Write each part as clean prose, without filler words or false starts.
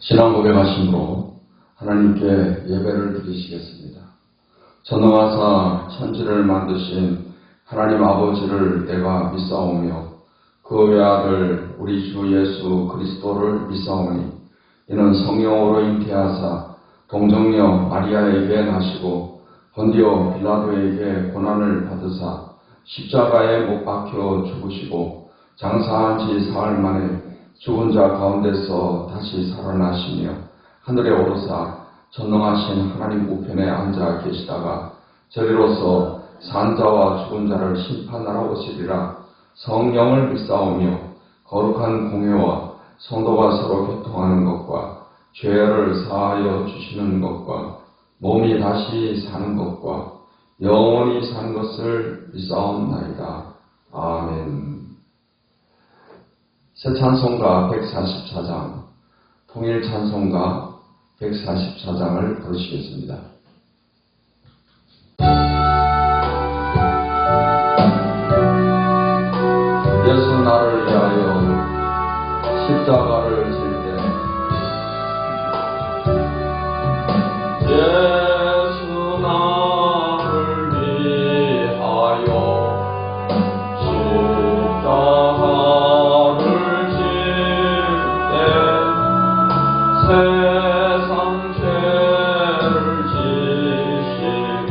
신앙 고백하심으로 하나님께 예배를 드리시겠습니다. 전능하사 천지를 만드신 하나님 아버지를 내가 믿사오며 그 외아들 우리 주 예수 그리스도를 믿사오니 이는 성령으로 잉태하사 동정녀 마리아에게 나시고 본디오 빌라도에게 고난을 받으사 십자가에 못 박혀 죽으시고 장사한 지 사흘 만에 죽은 자 가운데서 다시 살아나시며 하늘에 오르사 전능하신 하나님 우편에 앉아 계시다가 저리로서 산 자와 죽은 자를 심판하러 오시리라. 성령을 믿사오며 거룩한 공회와 성도가 서로 교통하는 것과 죄를 사하여 주시는 것과 몸이 다시 사는 것과 영원히 사는 것을 믿사옵나이다. 아멘. 새 찬송가 144장, 통일 찬송가 144장을 부르시겠습니다. 예수 나를 위하여 십자가를 질 때 예수 나를 위하여 십자가를 질 때 세상 죄를 지시고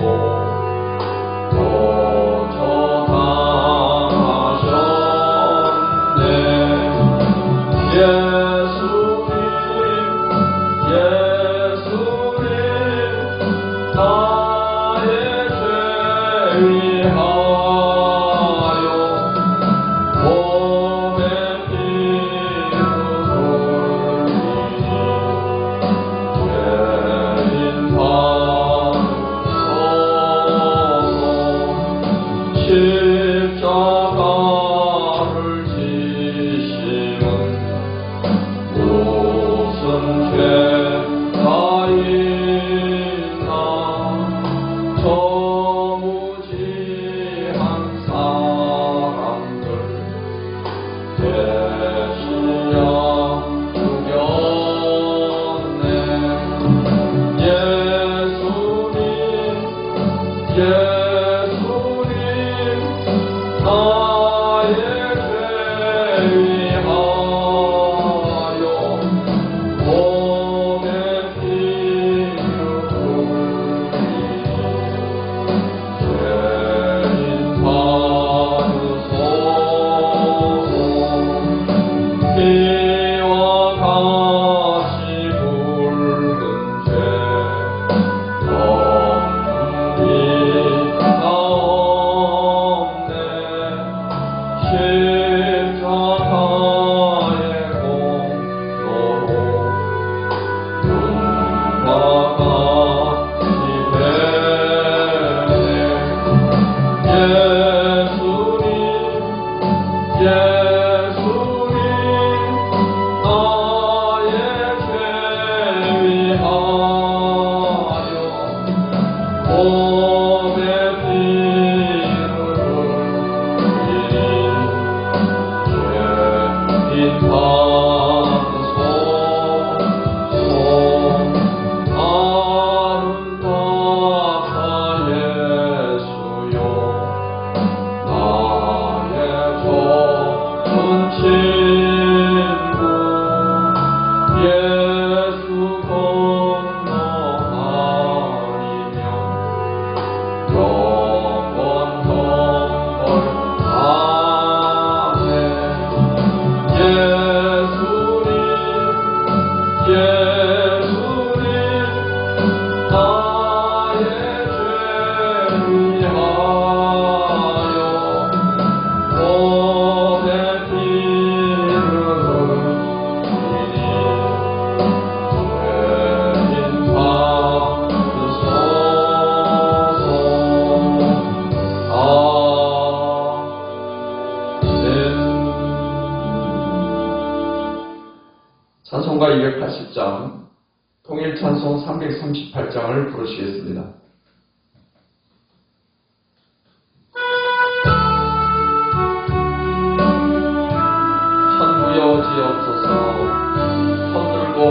찬송가 280장, 통일찬송 338장을 부르시겠습니다. 천부여지옵소서, 손들고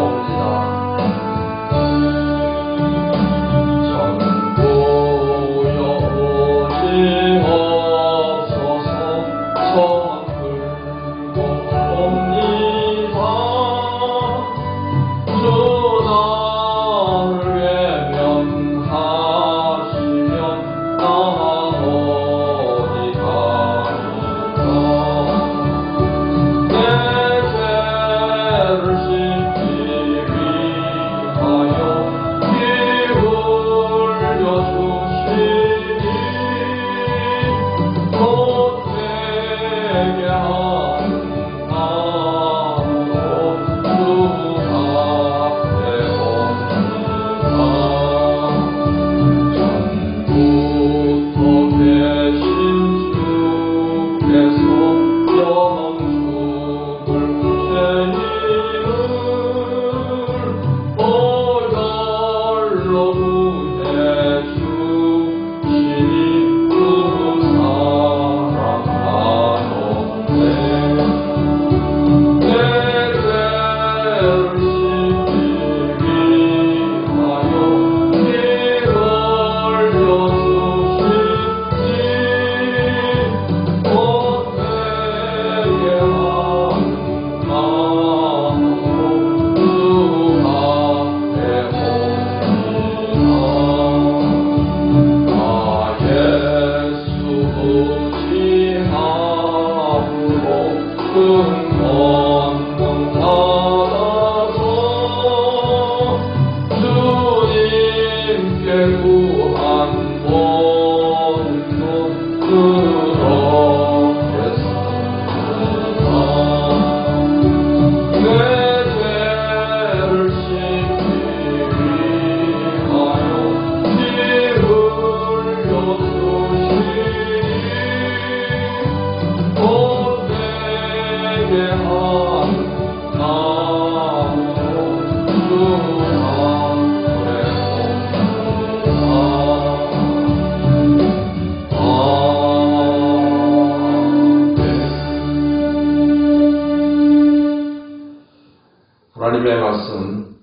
하나님의 말씀,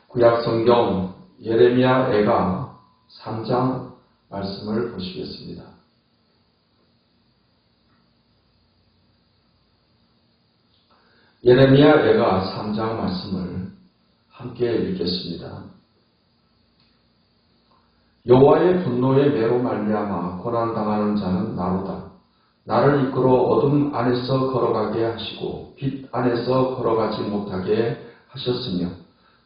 구약성경 예레미야 애가 3장 말씀을 보시겠습니다. 예레미야 애가 3장 말씀을 함께 읽겠습니다. 여호와의 분노의 매로 말미암아 고난당하는 자는 나로다. 나를 이끌어 어둠 안에서 걸어가게 하시고 빛 안에서 걸어가지 못하게 하셨으며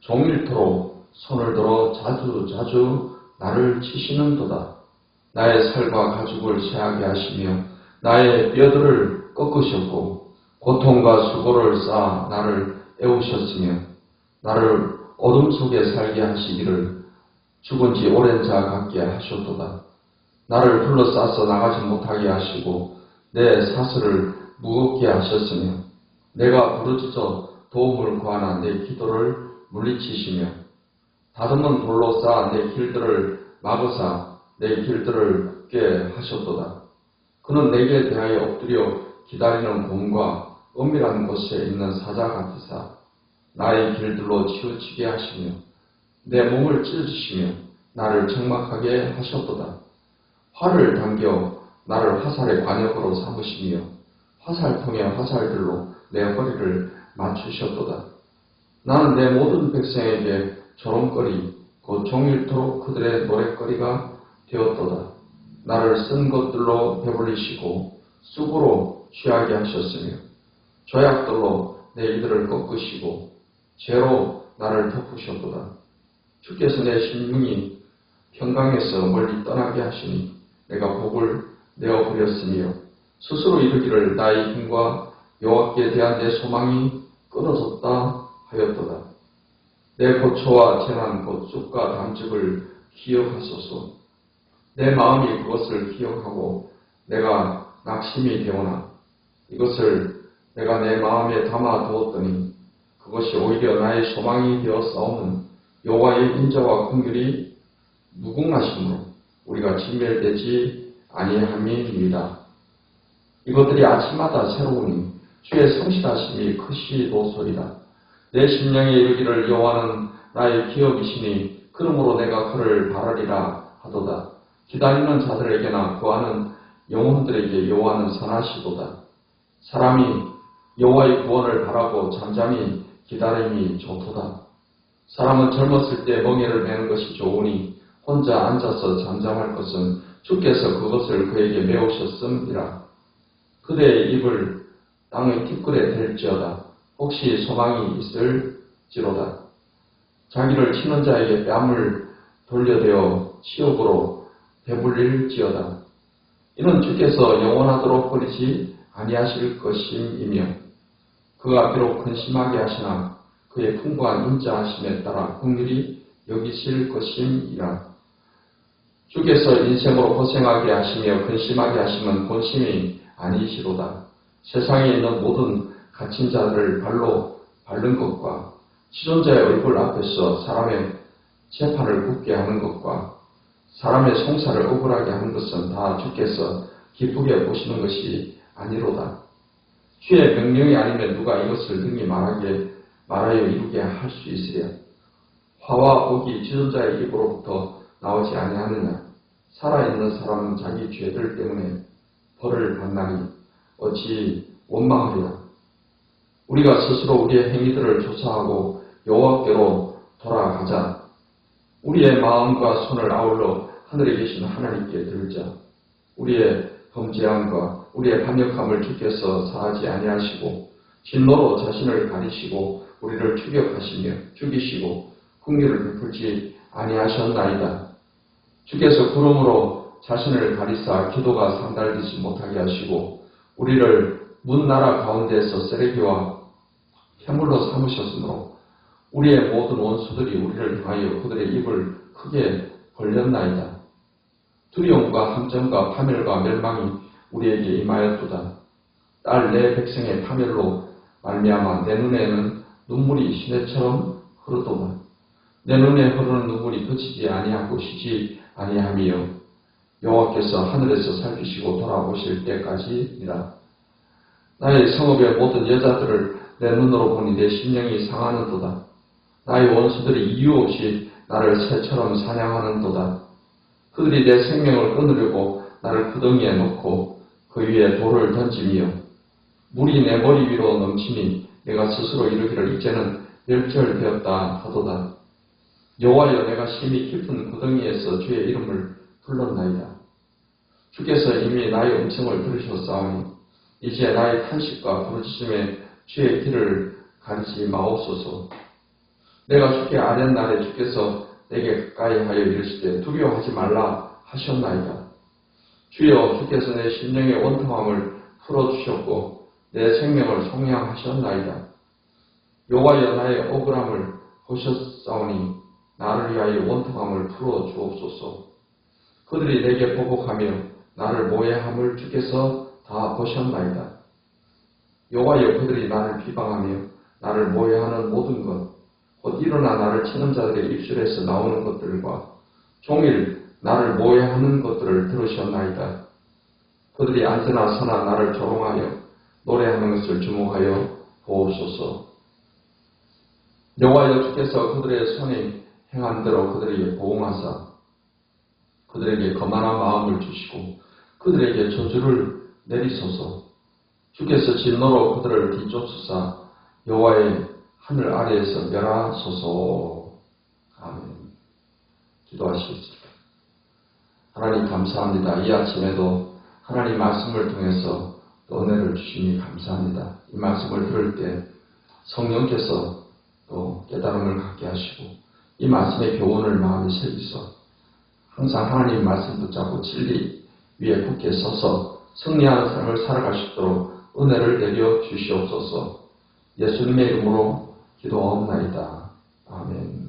종일토록 손을 들어 자주 나를 치시는도다. 나의 살과 가죽을 쇠하게 하시며 나의 뼈들을 꺾으셨고 고통과 수고를 쌓아 나를 애우셨으며 나를 어둠 속에 살게 하시기를 죽은 지 오랜 자 같게 하셨도다. 나를 둘러싸서 나가지 못하게 하시고 내 사슬을 무겁게 하셨으며 내가 부르짖어 도움을 구하나 내 기도를 물리치시며 다듬은 돌로 쌓아 내 길들을 막으사 내 길들을 굳게 하셨도다. 그는 내게 대하여 엎드려 기다리는 곰과 은밀한 곳에 있는 사자 같으사 나의 길들로 치우치게 하시며 내 몸을 찢으시며 나를 적막하게 하셨도다. 활을 당겨 나를 화살의 관역으로 삼으시며 화살통의 화살들로 내 허리를 맞추셨도다. 나는 내 모든 백성에게 조롱거리 곧 종일토록 그들의 노랫거리가 되었도다. 나를 쓴 것들로 배불리시고 쑥으로 취하게 하셨으며 조약들로 내 이들을 꺾으시고 죄로 나를 덮으셨도다. 주께서 내 심령이 평강에서 멀리 떠나게 하시니 내가 복을 내어버렸으며 스스로 이르기를 나의 힘과 여호와께 대한 내 소망이 끊어졌다 하였도다. 내 고초와 재난 곧 쑥과 담즙을 기억하소서. 내 마음이 그것을 기억하고 내가 낙심이 되오나 이것을 내가 내 마음에 담아 두었더니 그것이 오히려 나의 소망이 되어 싸우는 여호와의 인자와 긍휼이 무궁하심으로 우리가 진멸되지 아니함이니이다. 이것들이 아침마다 새로우니 주의 성실하심이 크시도소이다. 내 심령에 이르기를 여호와는 나의 기업이시니 그러므로 내가 그를 바라리라 하도다. 기다리는 자들에게나 구하는 영혼들에게 여호와는 선하시도다. 사람이 여호와의 구원을 바라고 잠잠히 기다림이 좋도다. 사람은 젊었을 때 멍에를 매는 것이 좋으니 혼자 앉아서 잠잠할 것은 주께서 그것을 그에게 메우셨음이라. 그대의 입을 땅의 티끌에 댈지어다. 혹시 소망이 있을지로다. 자기를 치는 자에게 뺨을 돌려대어 치욕으로 배불릴지어다. 이는 주께서 영원하도록 버리지 아니하실 것임이며 그가 비록 근심하게 하시나 그의 풍부한 인자하심에 따라 긍휼히 여기실 것임이라. 주께서 인생으로 고생하게 하시며 근심하게 하시면 본심이 아니시로다. 세상에 있는 모든 갇힌 자들을 발로 밟는 것과 지존자의 얼굴 앞에서 사람의 재판을 굳게 하는 것과 사람의 송사를 억울하게 하는 것은 다 주께서 기쁘게 보시는 것이 아니로다. 주의 명령이 아니면 누가 이것을 능히 말하여 이루게 할 수 있으랴. 화와 복이 지존자의 입으로부터 나오지 아니하느냐. 살아있는 사람은 자기 죄들 때문에 벌을 받나니 어찌 원망하리라. 우리가 스스로 우리의 행위들을 조사하고 여호와께로 돌아가자. 우리의 마음과 손을 아울러 하늘에 계신 하나님께 들자. 우리의 범죄함과 우리의 반역함을 주께서 사하지 아니하시고 진노로 자신을 가리시고 우리를 추격하시며 죽이시고 긍휼을 베풀지 아니하셨나이다. 주께서 구름으로 자신을 가리사 기도가 상달되지 못하게 하시고 우리를 문 나라 가운데에서 쓰레기와 해물로 삼으셨으므로 우리의 모든 원수들이 우리를 향하여 그들의 입을 크게 벌렸나이다. 두려움과 함정과 파멸과 멸망이 우리에게 임하였도다. 딸 내 백성의 파멸로 말미암아 내 눈에는 눈물이 시내처럼 흐르도다. 내 눈에 흐르는 눈물이 그치지 아니하고 쉬지 아니하며 여호와께서 하늘에서 살피시고 돌아보실 때까지니라. 나의 성읍의 모든 여자들을 내 눈으로 보니 내 심령이 상하는도다. 나의 원수들이 이유 없이 나를 새처럼 사냥하는도다. 그들이 내 생명을 끊으려고 나를 구덩이에 놓고 그 위에 돌을 던지며 물이 내 머리 위로 넘치니 내가 스스로 이르기를 이제는 멸절되었다 하도다. 여호와여, 내가 심히 깊은 구덩이에서 주의 이름을 불렀나이다. 주께서 이미 나의 음성을 들으셨사오니 이제 나의 탄식과 부르짖음에 주의 길을 가리지 마옵소서. 내가 주께 아련 날에 주께서 내게 가까이 하여 이르시되 두려워하지 말라 하셨나이다. 주여, 주께서 내 심령의 원통함을 풀어주셨고 내 생명을 속량하셨나이다. 여호와여, 나의 억울함을 보셨사오니 나를 위하여 원통함을 풀어주옵소서. 그들이 내게 보복하며 나를 모해함을 주께서 다 보셨나이다. 여호와여, 그들이 나를 비방하며 나를 모해하는 모든 것, 곧 일어나 나를 치는 자들의 입술에서 나오는 것들과 종일 나를 모해하는 것들을 들으셨나이다. 그들이 앉으나 서나 나를 조롱하여 노래하는 것을 주목하여 보옵소서. 여호와여, 주께서 그들의 손에 행한 대로 그들에게 보응하사 그들에게 거만한 마음을 주시고 그들에게 저주를 내리소서. 주께서 진노로 그들을 뒤쫓으사 여호와의 하늘 아래에서 멸하소서. 아멘. 기도하시겠습니다. 하나님 감사합니다. 이 아침에도 하나님 말씀을 통해서 또 은혜를 주시니 감사합니다. 이 말씀을 들을 때 성령께서 또 깨달음을 갖게 하시고 이 말씀의 교훈을 마음에 새기서 항상 하나님 말씀 붙잡고 진리 위에 굳게 서서 승리하는 삶을 살아갈 수 있도록 은혜를 내려 주시옵소서. 예수님의 이름으로 기도하옵나이다. 아멘.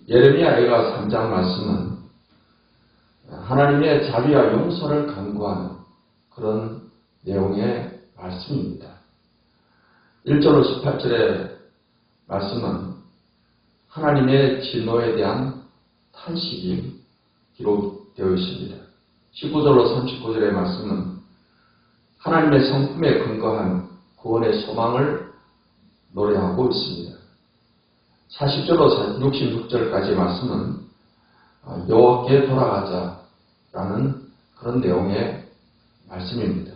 예레미야 애가 3장 말씀은 하나님의 자비와 용서를 간구하는 그런 내용의 말씀입니다. 1절로 18절의 말씀은 하나님의 진노에 대한 탄식이 기록되어 있습니다. 19절로 39절의 말씀은 하나님의 성품에 근거한 구원의 소망을 노래하고 있습니다. 40절로 66절까지 말씀은 여호와께 돌아가자라는 그런 내용의 말씀입니다.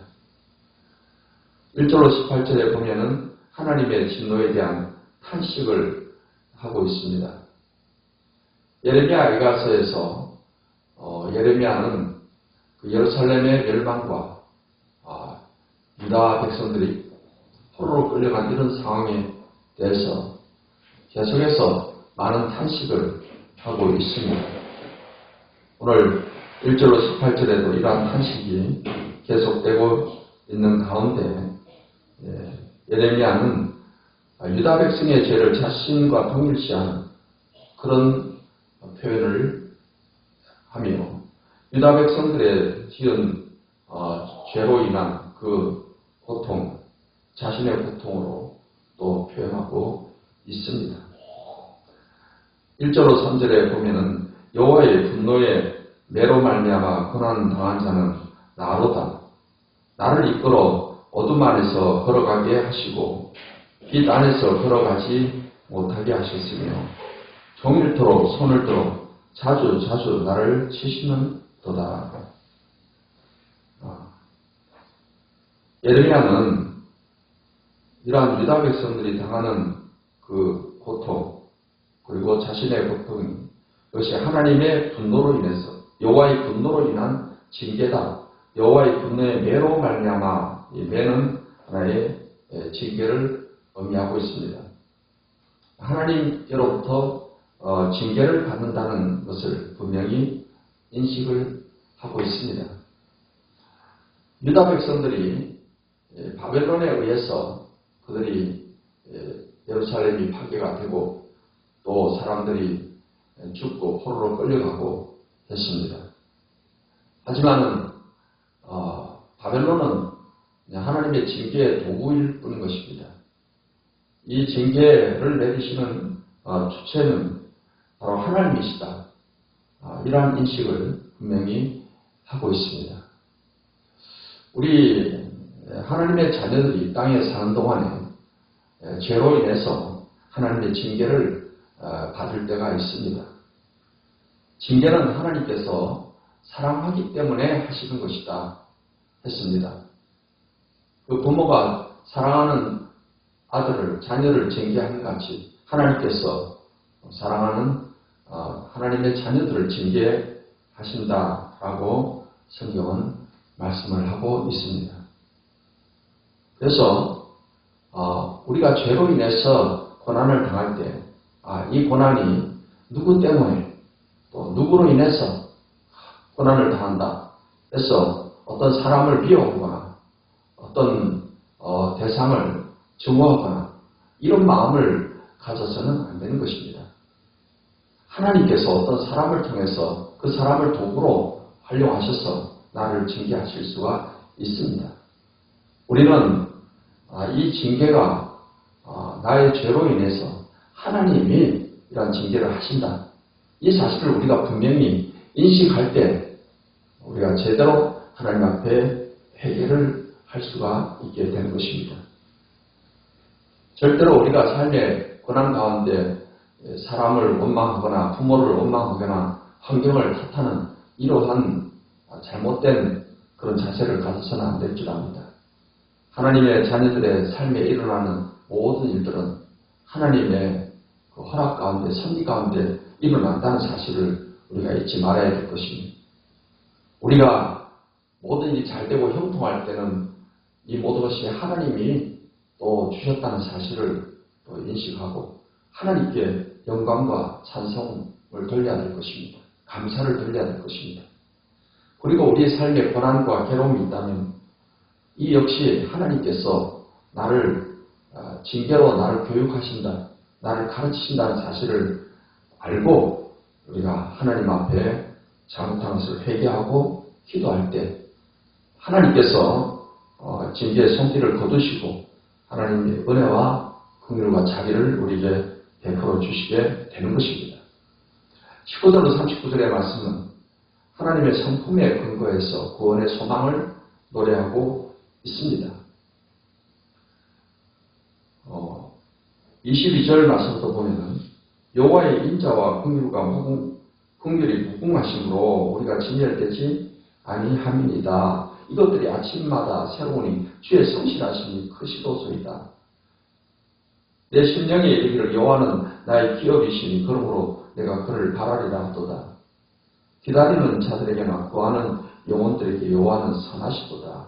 1절로 18절에 보면은 하나님의 진노에 대한 탄식을 하고 있습니다. 예레미야 이가서에서 예레미야는 그 예루살렘의 멸망과 유다 백성들이 포로로 끌려간 이런 상황에 대해서 계속해서 많은 탄식을 하고 있습니다. 오늘 1절로 18절에도 이러한 탄식이 계속되고 있는 가운데 예레미야는 유다 백성의 죄를 자신과 동일시하는 그런 표현을 하며 유다 백성들의 지은 죄로 인한 그 고통, 자신의 고통으로 또 표현하고 있습니다. 1절로 3절에 보면은 여호와의 분노에 매로 말미암아 고난 당한 자는 나로다. 나를 이끌어 어둠 안에서 걸어가게 하시고 빛 안에서 걸어가지 못하게 하셨으며 종일토록 손을 들어 자주 나를 치시는도다. 예레미야는 이러한 유다 백성들이 당하는 그 고통 그리고 자신의 고통 이것이 하나님의 분노로 인해서 여호와의 분노로 인한 징계다. 여호와의 분노의 매로 말미암아 이 매는 하나의 징계를 의미하고 있습니다. 하나님께로부터 징계를 받는다는 것을 분명히 인식을 하고 있습니다. 유다 백성들이 바벨론에 의해서 그들이 예루살렘이 파괴가 되고 또 사람들이 죽고 포로로 끌려가고 했습니다. 하지만 바벨론은 하나님의 징계의 도구일 뿐인 것입니다. 이 징계를 내리시는 주체는 바로 하나님이시다. 이러한 인식을 분명히 하고 있습니다. 우리 하나님의 자녀들이 땅에 사는 동안에 죄로 인해서 하나님의 징계를 받을 때가 있습니다. 징계는 하나님께서 사랑하기 때문에 하시는 것이다 했습니다. 그 부모가 사랑하는 아들을, 자녀를 징계하는 같이 하나님께서 사랑하는 하나님의 자녀들을 징계하신다라고 성경은 말씀을 하고 있습니다. 그래서 우리가 죄로 인해서 고난을 당할 때 이 고난이 누구 때문에 또 누구로 인해서 고난을 당한다 해서 어떤 사람을 비호하거나 어떤 대상을 증오하거나 이런 마음을 가져서는 안 되는 것입니다. 하나님께서 어떤 사람을 통해서 그 사람을 도구로 활용하셔서 나를 징계하실 수가 있습니다. 우리는 이 징계가 나의 죄로 인해서 하나님이 이러한 징계를 하신다. 이 사실을 우리가 분명히 인식할 때 우리가 제대로 하나님 앞에 회개를 할 수가 있게 되는 것입니다. 절대로 우리가 삶의 고난 가운데 사람을 원망하거나 부모를 원망하거나 환경을 탓하는 이러한 잘못된 그런 자세를 가져서는 안 될 줄 압니다. 하나님의 자녀들의 삶에 일어나는 모든 일들은 하나님의 그 허락 가운데, 섭리 가운데 일어난다는 사실을 우리가 잊지 말아야 될 것입니다. 우리가 모든 일이 잘 되고 형통할 때는 이 모든 것이 하나님이 또 주셨다는 사실을 또 인식하고 하나님께 영광과 찬송을 돌려야 될 것입니다. 감사를 돌려야 될 것입니다. 그리고 우리의 삶에 고난과 괴로움이 있다면 이 역시 하나님께서 나를 징계로 나를 교육하신다, 나를 가르치신다는 사실을 알고 우리가 하나님 앞에 잘못한 것을 회개하고 기도할 때 하나님께서 징계의 손길을 거두시고 하나님의 은혜와 긍휼과 자비를 우리에게 베풀어 주시게 되는 것입니다. 19절로 39절의 말씀은 하나님의 성품에 근거해서 구원의 소망을 노래하고 있습니다. 22절 말씀부터 보면은 여호와의 인자와 긍휼이 무궁하심으로 우리가 진멸되지 아니함이니이다. 이것들이 아침마다 새로우니 주의 성실하심이 크시도소이다. 내 심령에 이르기를 여호와는 나의 기업이시니 그러므로 내가 그를 바라리라 하도다. 기다리는 자들에게나 구하는 영혼들에게 여호와는 선하시도다.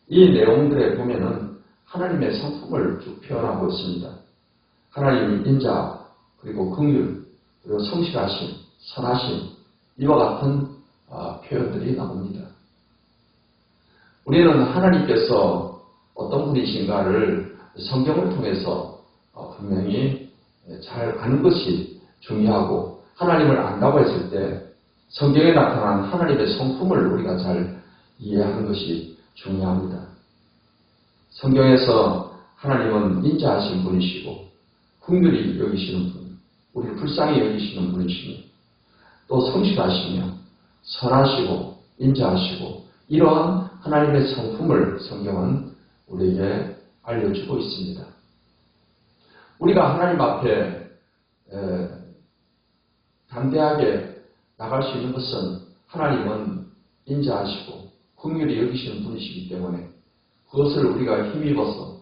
이 내용들에 보면은 하나님의 성품을 쭉 표현하고 있습니다. 하나님의 인자, 그리고 긍휼, 그리고 성실하심, 선하심, 이와 같은 표현들이 나옵니다. 우리는 하나님께서 어떤 분이신가를 성경을 통해서 분명히 잘 아는 것이 중요하고, 하나님을 안다고 했을 때 성경에 나타난 하나님의 성품을 우리가 잘 이해하는 것이 중요합니다. 성경에서 하나님은 인자하신 분이시고 긍휼히 여기시는 분, 우리를 불쌍히 여기시는 분이시니 또 성실하시며 선하시고 인자하시고, 이러한 하나님의 성품을 성경은 우리에게 알려주고 있습니다. 우리가 하나님 앞에 담대하게 나갈 수 있는 것은 하나님은 인자하시고 긍휼히 여기시는 분이시기 때문에 그것을 우리가 힘입어서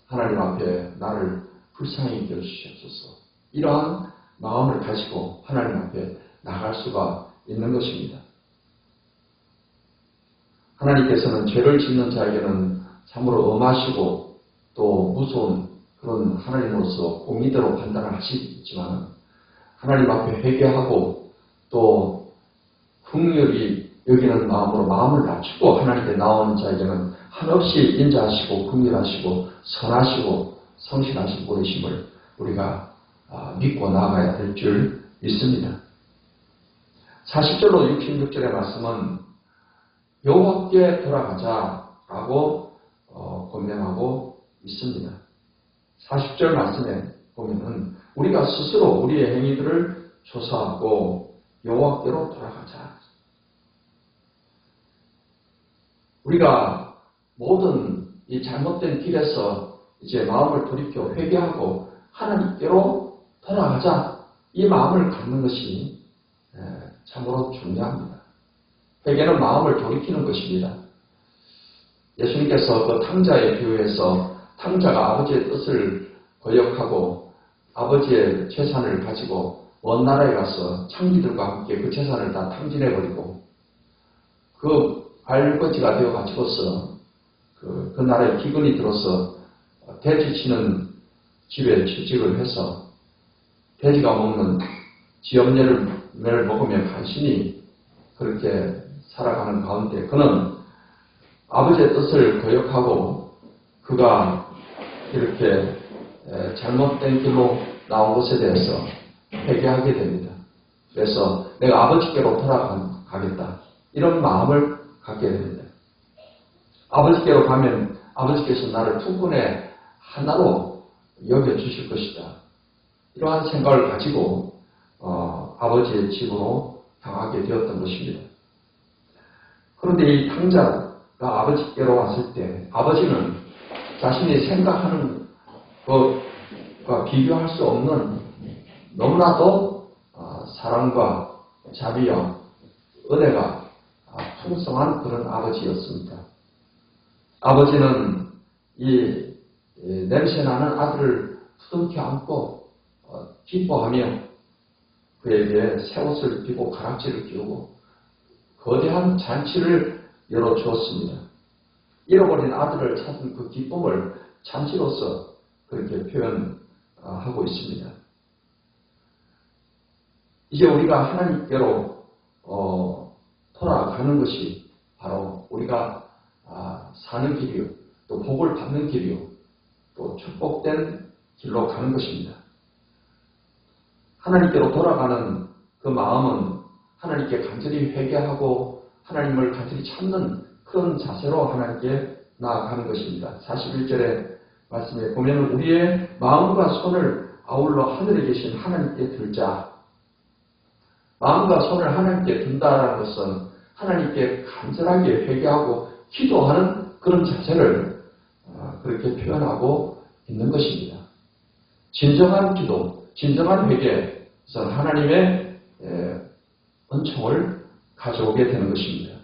하나님 앞에 나를 불쌍히 여기시옵소서, 이러한 마음을 가지고 하나님 앞에 나갈 수가 있는 것입니다. 하나님께서는 죄를 짓는 자에게는 참으로 엄하시고 또 무서운 그런 하나님으로서 공의대로 판단을 하시지만, 하나님 앞에 회개하고 또 긍휼히 여기는 마음으로 마음을 낮추고 하나님께 나오는 자에게는 한없이 인자하시고 긍휼하시고 선하시고 성실하신 분이심을 우리가 믿고 나아가야 될 줄 믿습니다. 40절로 66절의 말씀은 여호와께 돌아가자라고 권면하고 있습니다. 40절 말씀에 보면은 우리가 스스로 우리의 행위들을 조사하고 여호와께로 돌아가자. 우리가 모든 이 잘못된 길에서 이제 마음을 돌이켜 회개하고 하나님께로 돌아가자, 이 마음을 갖는 것이 참으로 중요합니다. 회개는 마음을 돌이키는 것입니다. 예수님께서 그 탕자의 비유에서 탕자가 아버지의 뜻을 거역하고 아버지의 재산을 가지고 먼 나라에 가서 창기들과 함께 그 재산을 다 탕진해버리고 그 알거지가 되어 가지고서 그 나라에 기근이 들어서 돼지 치는 집에 취직을 해서 돼지가 먹는 지엄내를 먹으며 간신히 그렇게 살아가는 가운데 그는 아버지의 뜻을 거역하고 그가 이렇게 잘못된 길로 나온 것에 대해서 회개하게 됩니다. 그래서 내가 아버지께로 돌아가겠다, 이런 마음을 갖게 됩니다. 아버지께로 가면 아버지께서 나를 두 분의 하나로 여겨주실 것이다, 이러한 생각을 가지고 아버지의 집으로 향하게 되었던 것입니다. 그런데 이 탕자가 아버지께로 왔을 때 아버지는 자신이 생각하는 것과 비교할 수 없는 너무나도 사랑과 자비와 은혜가 풍성한 그런 아버지였습니다. 아버지는 이 냄새나는 아들을 부둥켜 안고 기뻐하며 그에게 새 옷을 입히고 가락지를 끼우고 거대한 잔치를 열어주었습니다. 잃어버린 아들을 찾은 그 기쁨을 잔치로서 그렇게 표현하고 있습니다. 이제 우리가 하나님께로 돌아가는 것이 바로 우리가 사는 길이요, 또 복을 받는 길이요, 또 축복된 길로 가는 것입니다. 하나님께로 돌아가는 그 마음은 하나님께 간절히 회개하고 하나님을 간절히 찾는 그런 자세로 하나님께 나아가는 것입니다. 41절의 말씀에 보면 우리의 마음과 손을 아울러 하늘에 계신 하나님께 들자. 마음과 손을 하나님께 든다라는 것은 하나님께 간절하게 회개하고 기도하는 그런 자세를 그렇게 표현하고 있는 것입니다. 진정한 기도, 진정한 회개에서는 하나님의 은총을 가져오게 되는 것입니다.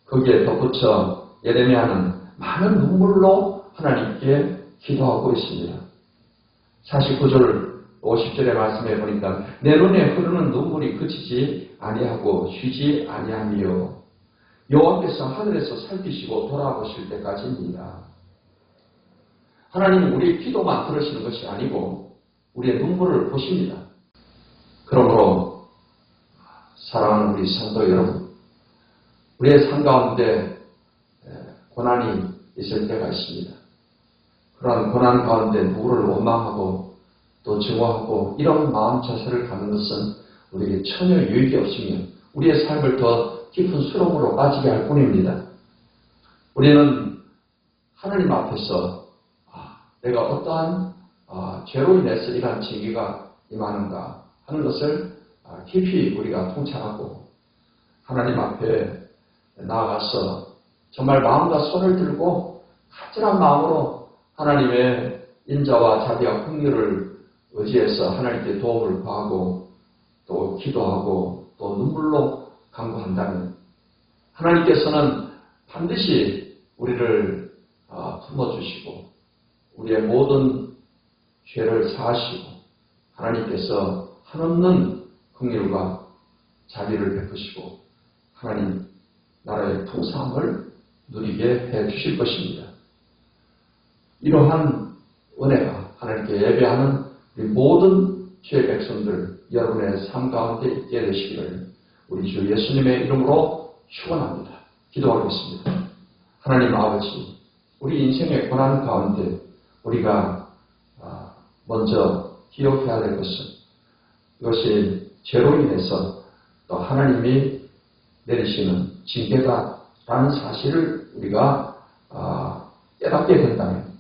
거기에 덧붙여 예레미야는 많은 눈물로 하나님께 기도하고 있습니다. 49절 50절의 말씀에 보니까 내 눈에 흐르는 눈물이 그치지 아니하고 쉬지 아니하며 여호와께서 하늘에서 살피시고 돌아보실 때까지입니다. 하나님은 우리의 기도만 들으시는 것이 아니고 우리의 눈물을 보십니다. 그러므로 사랑하는 우리 성도 여러분, 우리의 삶 가운데 고난이 있을 때가 있습니다. 그러한 고난 가운데 누구를 원망하고 또 증오하고 이런 마음 자세를 갖는 것은 우리에게 전혀 유익이 없으며 우리의 삶을 더 깊은 수렁으로 빠지게 할 뿐입니다. 우리는 하나님 앞에서 내가 어떠한 죄로 인해서 이러한 징계가 임하는가 하는 것을 깊이 우리가 통찰하고 하나님 앞에 나아가서 정말 마음과 손을 들고 간절한 마음으로 하나님의 인자와 자비와 긍휼을 의지해서 하나님께 도움을 구하고 또 기도하고 또 눈물로 간구한다면 하나님께서는 반드시 우리를 품어주시고 우리의 모든 죄를 사하시고 하나님께서 한없는 긍휼과 자비를 베푸시고 하나님 나라의 풍성함을 누리게 해 주실 것입니다. 이러한 은혜가 하나님께 예배하는 우리 모든 주의 백성들 여러분의 삶 가운데 있게 되시기를 우리 주 예수님의 이름으로 축원합니다. 기도하겠습니다. 하나님 아버지, 우리 인생의 고난 가운데 우리가 먼저 기억해야 될 것은 이것이 죄로 인해서 또 하나님이 내리시는 징계다라는 사실을 우리가 깨닫게 된다면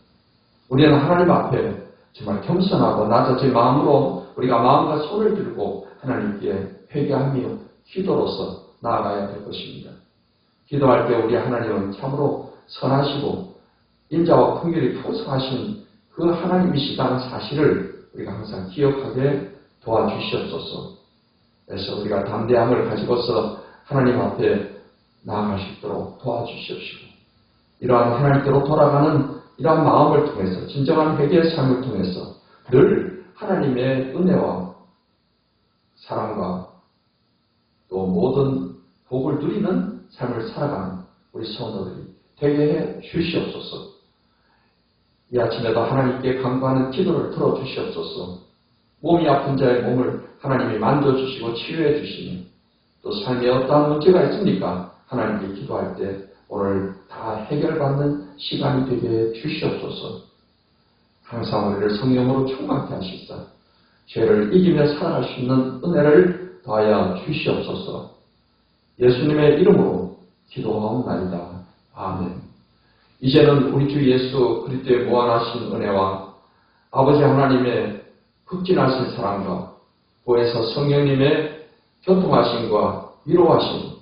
우리는 하나님 앞에 정말 겸손하고 낮아진 마음으로 우리가 마음과 손을 들고 하나님께 회개하며 기도로서 나아가야 될 것입니다. 기도할 때 우리 하나님은 참으로 선하시고 인자와 긍휼이 풍성하신 그 하나님이시다는 사실을 우리가 항상 기억하게 도와주시옵소서. 그래서 우리가 담대함을 가지고서 하나님 앞에 나아갈 수 있도록 도와주시옵시고 이러한 하나님께로 돌아가는 이러한 마음을 통해서 진정한 회개의 삶을 통해서 늘 하나님의 은혜와 사랑과 또 모든 복을 누리는 삶을 살아가는 우리 성도들이 되게 해 주시옵소서. 이 아침에도 하나님께 간구하는 기도를 들어주시옵소서. 몸이 아픈 자의 몸을 하나님이 만져주시고 치유해 주시며 또 삶에 어떠한 문제가 있습니까? 하나님께 기도할 때 오늘 다 해결받는 시간이 되게 해 주시옵소서. 항상 우리를 성령으로 충만케 하시사 죄를 이기며 살아갈 수 있는 은혜를 더하여 주시옵소서. 예수님의 이름으로 기도하옵나이다. 아멘. 이제는 우리 주 예수 그리스도의 무한하신 은혜와 아버지 하나님의 극진하신 사랑과 보혜사 성령님의 교통하심과 위로하심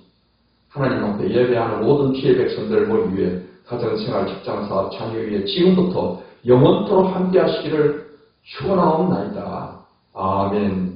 하나님 앞에 예배하는 모든 주의 백성들 모두 위해 가정생활, 직장사업, 자녀 위에 지금부터 영원토록 함께 하시기를 축원하옵나이다. 아멘.